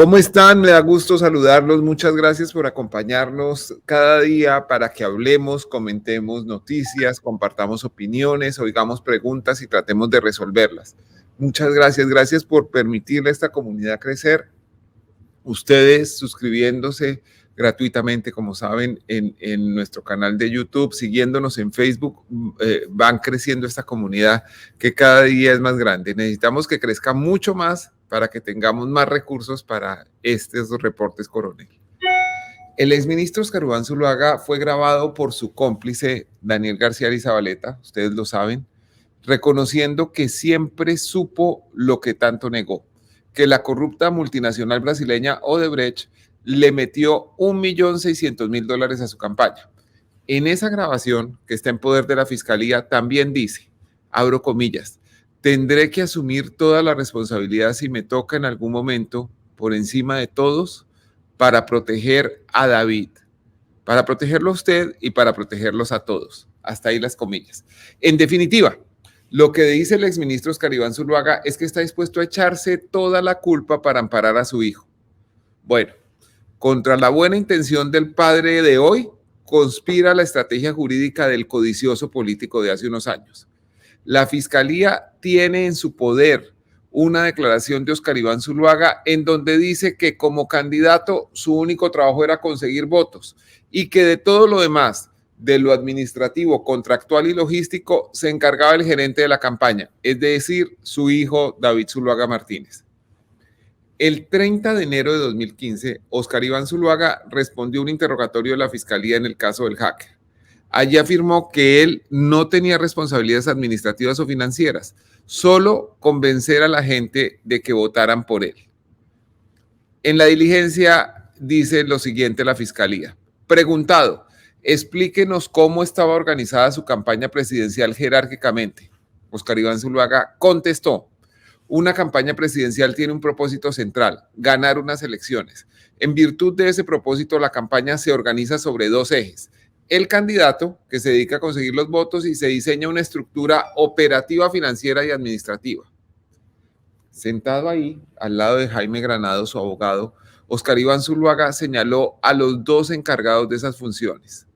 ¿Cómo están? Me da gusto saludarlos. Muchas gracias por acompañarnos cada día para que hablemos, comentemos noticias, compartamos opiniones, oigamos preguntas y tratemos de resolverlas. Muchas gracias. Gracias por permitirle a esta comunidad crecer. Ustedes suscribiéndose gratuitamente, como saben, en nuestro canal de YouTube, siguiéndonos en Facebook, van creciendo esta comunidad que cada día es más grande. Necesitamos que crezca mucho más para que tengamos más recursos para estos reportes Coronel. El exministro Oscar Iván Zuluaga fue grabado por su cómplice Daniel García Zabaleta, ustedes lo saben, reconociendo que siempre supo lo que tanto negó, que la corrupta multinacional brasileña Odebrecht le metió $1.600.000 a su campaña. En esa grabación, que está en poder de la Fiscalía, también dice, abro comillas, tendré que asumir toda la responsabilidad si me toca en algún momento, por encima de todos, para proteger a David, para protegerlo a usted y para protegerlos a todos. Hasta ahí las comillas. En definitiva, lo que dice el exministro Oscar Iván Zuluaga es que está dispuesto a echarse toda la culpa para amparar a su hijo. Bueno, contra la buena intención del padre de hoy, conspira la estrategia jurídica del codicioso político de hace unos años. La Fiscalía tiene en su poder una declaración de Oscar Iván Zuluaga en donde dice que como candidato su único trabajo era conseguir votos y que de todo lo demás, de lo administrativo, contractual y logístico, se encargaba el gerente de la campaña, es decir, su hijo David Zuluaga Martínez. El 30 de enero de 2015, Oscar Iván Zuluaga respondió a un interrogatorio de la Fiscalía en el caso del hacker. Allí afirmó que él no tenía responsabilidades administrativas o financieras, solo convencer a la gente de que votaran por él. En la diligencia dice lo siguiente la Fiscalía. Preguntado, explíquenos cómo estaba organizada su campaña presidencial jerárquicamente. Oscar Iván Zuluaga contestó, una campaña presidencial tiene un propósito central, ganar unas elecciones. En virtud de ese propósito, la campaña se organiza sobre dos ejes. El candidato, que se dedica a conseguir los votos, y se diseña una estructura operativa, financiera y administrativa. Sentado ahí, al lado de Jaime Granado, su abogado, Oscar Iván Zuluaga señaló a los dos encargados de esas funciones.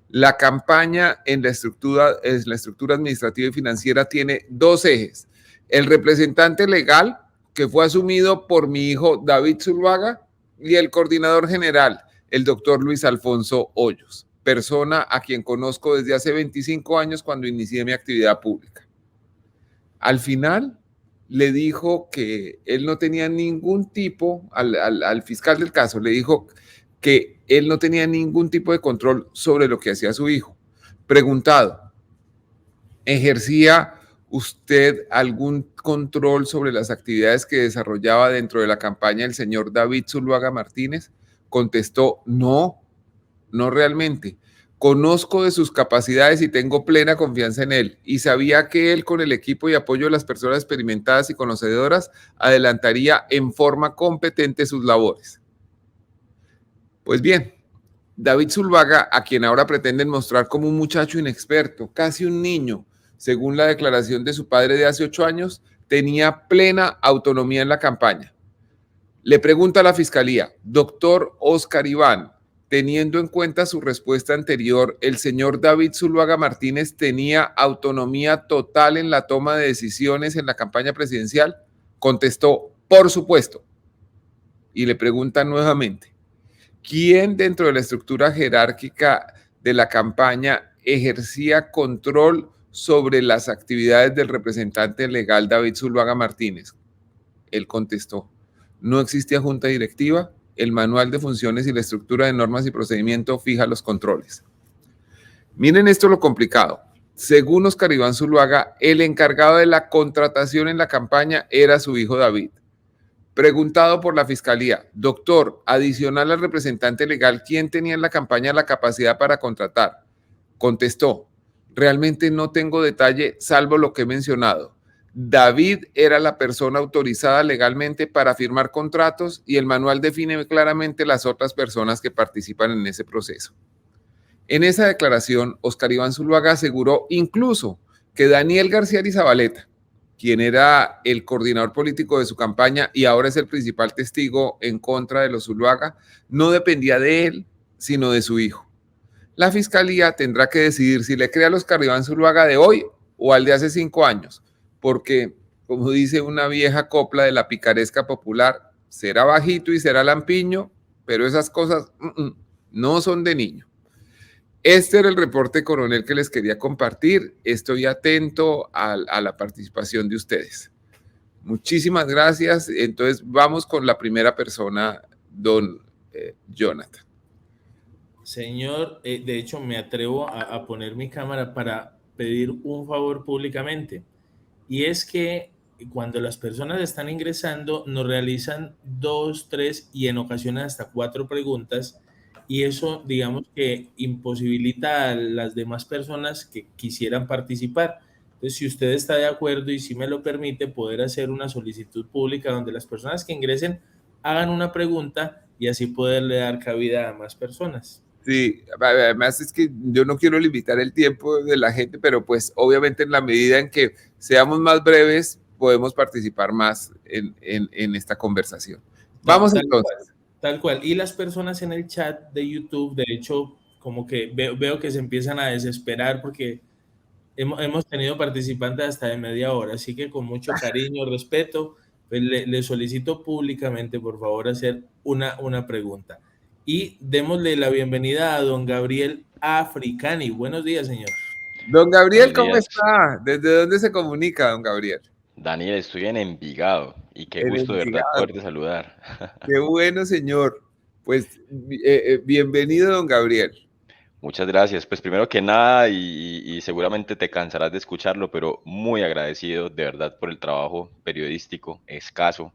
La campaña en la estructura administrativa y financiera tiene dos ejes. El representante legal, que fue asumido por mi hijo David Zuluaga, y el coordinador general, el doctor Luis Alfonso Hoyos, persona a quien conozco desde hace 25 años cuando inicié mi actividad pública. Al final le dijo que él no tenía ningún tipo, al fiscal del caso, le dijo que él no tenía ningún tipo de control sobre lo que hacía su hijo. Preguntado, ¿ejercía usted algún control sobre las actividades que desarrollaba dentro de la campaña el señor David Zuluaga Martínez? Contestó, no realmente. Conozco de sus capacidades y tengo plena confianza en él. Y sabía que él, con el equipo y apoyo de las personas experimentadas y conocedoras, adelantaría en forma competente sus labores. Pues bien, David Zuluaga, a quien ahora pretenden mostrar como un muchacho inexperto, casi un niño, según la declaración de su padre de hace 8 años, tenía plena autonomía en la campaña. Le pregunta a la Fiscalía, doctor Oscar Iván, teniendo en cuenta su respuesta anterior, ¿el señor David Zuluaga Martínez tenía autonomía total en la toma de decisiones en la campaña presidencial? Contestó, por supuesto. Y le preguntan nuevamente, ¿quién dentro de la estructura jerárquica de la campaña ejercía control sobre las actividades del representante legal David Zuluaga Martínez? Él contestó, no existía junta directiva, el manual de funciones y la estructura de normas y procedimiento fija los controles. Miren esto lo complicado. Según Oscar Iván Zuluaga, el encargado de la contratación en la campaña era su hijo David. Preguntado por la Fiscalía, doctor, adicional al representante legal, ¿quién tenía en la campaña la capacidad para contratar? Contestó, realmente no tengo detalle salvo lo que he mencionado. David era la persona autorizada legalmente para firmar contratos y el manual define claramente las otras personas que participan en ese proceso. En esa declaración, Oscar Iván Zuluaga aseguró incluso que Daniel García Zabaleta, quien era el coordinador político de su campaña y ahora es el principal testigo en contra de los Zuluaga, no dependía de él, sino de su hijo. La fiscalía tendrá que decidir si le cree a los Carribán Zuluaga de hoy o al de hace 5 años, porque, como dice una vieja copla de la picaresca popular, será bajito y será lampiño, pero esas cosas no son de niño. Este era el reporte, coronel, que les quería compartir. Estoy atento a la participación de ustedes. Muchísimas gracias. Entonces, vamos con la primera persona, don Jonathan. Señor, de hecho, me atrevo a poner mi cámara para pedir un favor públicamente. Y es que cuando las personas están ingresando, nos realizan 2, 3 y en ocasiones hasta 4 preguntas. Y eso, digamos que imposibilita a las demás personas que quisieran participar. Entonces, si usted está de acuerdo y si me lo permite, poder hacer una solicitud pública donde las personas que ingresen hagan una pregunta y así poderle dar cabida a más personas. Sí, además es que yo no quiero limitar el tiempo de la gente, pero pues obviamente en la medida en que seamos más breves, podemos participar más en esta conversación. Vamos entonces. Tal cual. Y las personas en el chat de YouTube, de hecho, como que veo que se empiezan a desesperar porque hemos tenido participantes hasta de media hora, así que con mucho cariño, respeto, pues le solicito públicamente, por favor, hacer una pregunta. Y démosle la bienvenida a don Gabriel Africani. Buenos días, señor. Don Gabriel, ¿cómo está? ¿Desde dónde se comunica, don Gabriel? Daniel, estoy en Envigado y qué En gusto de verdad Envigado. poderte saludar. Qué bueno, señor. Pues bienvenido, don Gabriel. Muchas gracias. Pues primero que nada, y seguramente te cansarás de escucharlo, pero muy agradecido de verdad por el trabajo periodístico escaso,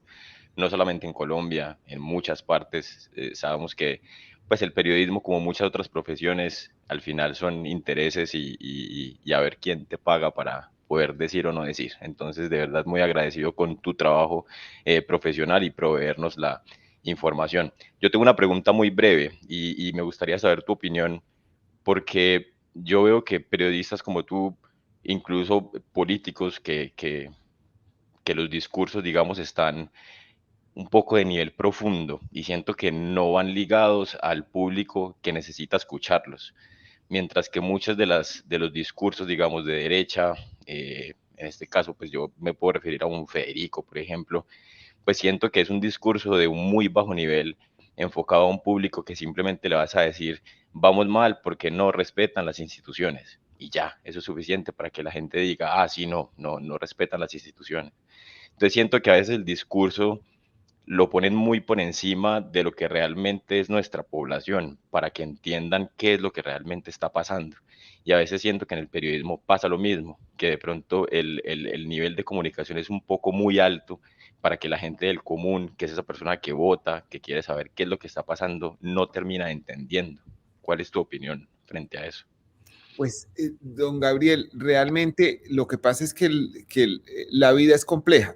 no solamente en Colombia, en muchas partes. Sabemos que pues el periodismo, como muchas otras profesiones, al final son intereses y a ver quién te paga para poder decir o no decir. Entonces, de verdad, muy agradecido con tu trabajo profesional y proveernos la información. Yo tengo una pregunta muy breve y me gustaría saber tu opinión porque yo veo que periodistas como tú, incluso políticos, que los discursos, digamos, están un poco de nivel profundo y siento que no van ligados al público que necesita escucharlos, mientras que muchos de los discursos, digamos, de derecha, en este caso, pues yo me puedo referir a un Federico, por ejemplo, pues siento que es un discurso de un muy bajo nivel, enfocado a un público que simplemente le vas a decir, vamos mal porque no respetan las instituciones. Y ya, eso es suficiente para que la gente diga, ah, sí, no respetan las instituciones. Entonces siento que a veces el discurso lo ponen muy por encima de lo que realmente es nuestra población, para que entiendan qué es lo que realmente está pasando. Y a veces siento que en el periodismo pasa lo mismo, que de pronto el nivel de comunicación es un poco muy alto para que la gente del común, que es esa persona que vota, que quiere saber qué es lo que está pasando, no termina entendiendo. ¿Cuál es tu opinión frente a eso? Pues, don Gabriel, realmente lo que pasa es que, la vida es compleja,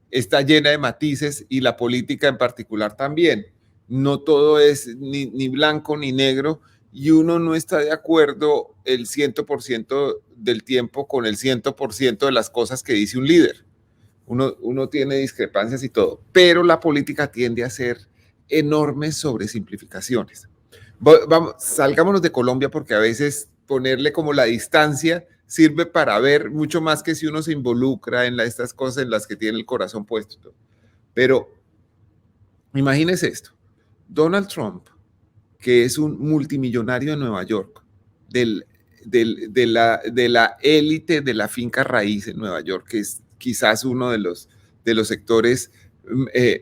está llena de matices y la política en particular también. No todo es ni blanco ni negro y uno no está de acuerdo el 100% del tiempo con el 100% de las cosas que dice un líder. Uno tiene discrepancias y todo, pero la política tiende a ser enormes sobresimplificaciones. Vamos, salgámonos de Colombia porque a veces ponerle como la distancia sirve para ver mucho más que si uno se involucra en estas cosas en las que tiene el corazón puesto. Pero imagínese esto, Donald Trump, que es un multimillonario de Nueva York, de la élite de la finca raíz en Nueva York, que es quizás uno de los sectores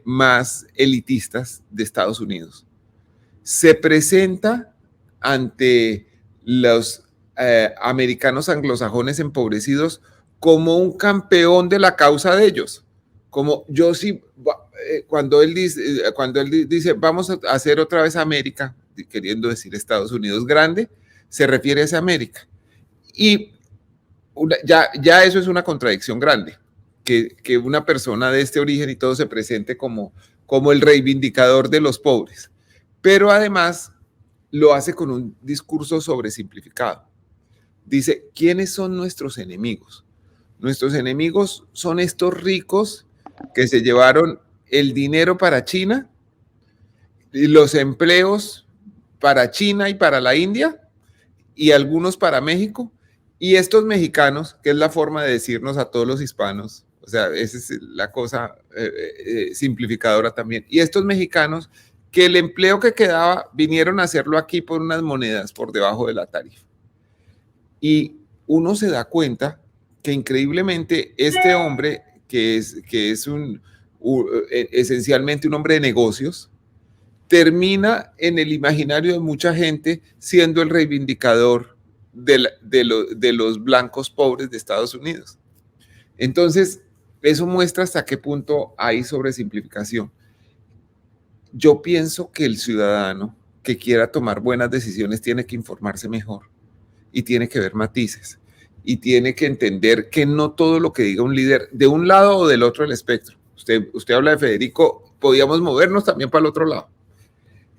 más elitistas de Estados Unidos, se presenta ante los americanos anglosajones empobrecidos como un campeón de la causa de ellos. Como yo sí, cuando él dice vamos a hacer otra vez América, queriendo decir Estados Unidos grande, se refiere a esa América. Y ya eso es una contradicción grande, que una persona de este origen y todo se presente como el reivindicador de los pobres. Pero además lo hace con un discurso sobresimplificado. Dice, ¿quiénes son nuestros enemigos? Nuestros enemigos son estos ricos que se llevaron el dinero para China y los empleos para China y para la India y algunos para México, y estos mexicanos, que es la forma de decirnos a todos los hispanos, o sea, esa es la cosa simplificadora también, y estos mexicanos que el empleo que quedaba vinieron a hacerlo aquí por unas monedas por debajo de la tarifa. Y uno se da cuenta que increíblemente este hombre, que es esencialmente un hombre de negocios, termina en el imaginario de mucha gente siendo el reivindicador de los blancos pobres de Estados Unidos. Entonces, eso muestra hasta qué punto hay sobresimplificación. Yo pienso que el ciudadano que quiera tomar buenas decisiones tiene que informarse mejor y tiene que ver matices y tiene que entender que no todo lo que diga un líder de un lado o del otro del espectro. Usted habla de Federico, podíamos movernos también para el otro lado.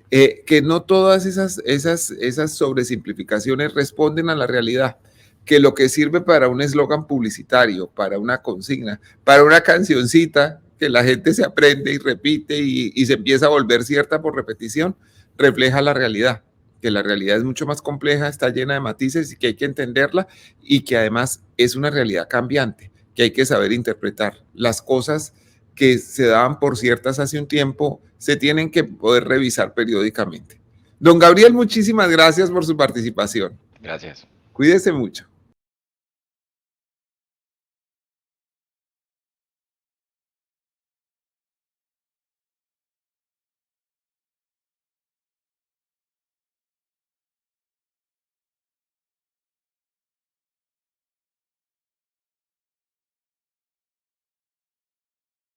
Que no todas esas sobresimplificaciones responden a la realidad, que lo que sirve para un eslogan publicitario, para una consigna, para una cancioncita que la gente se aprende y repite y se empieza a volver cierta por repetición, refleja la realidad, que la realidad es mucho más compleja, está llena de matices y que hay que entenderla y que además es una realidad cambiante, que hay que saber interpretar. Las cosas que se daban por ciertas hace un tiempo se tienen que poder revisar periódicamente. Don Gabriel, muchísimas gracias por su participación. Gracias. Cuídese mucho.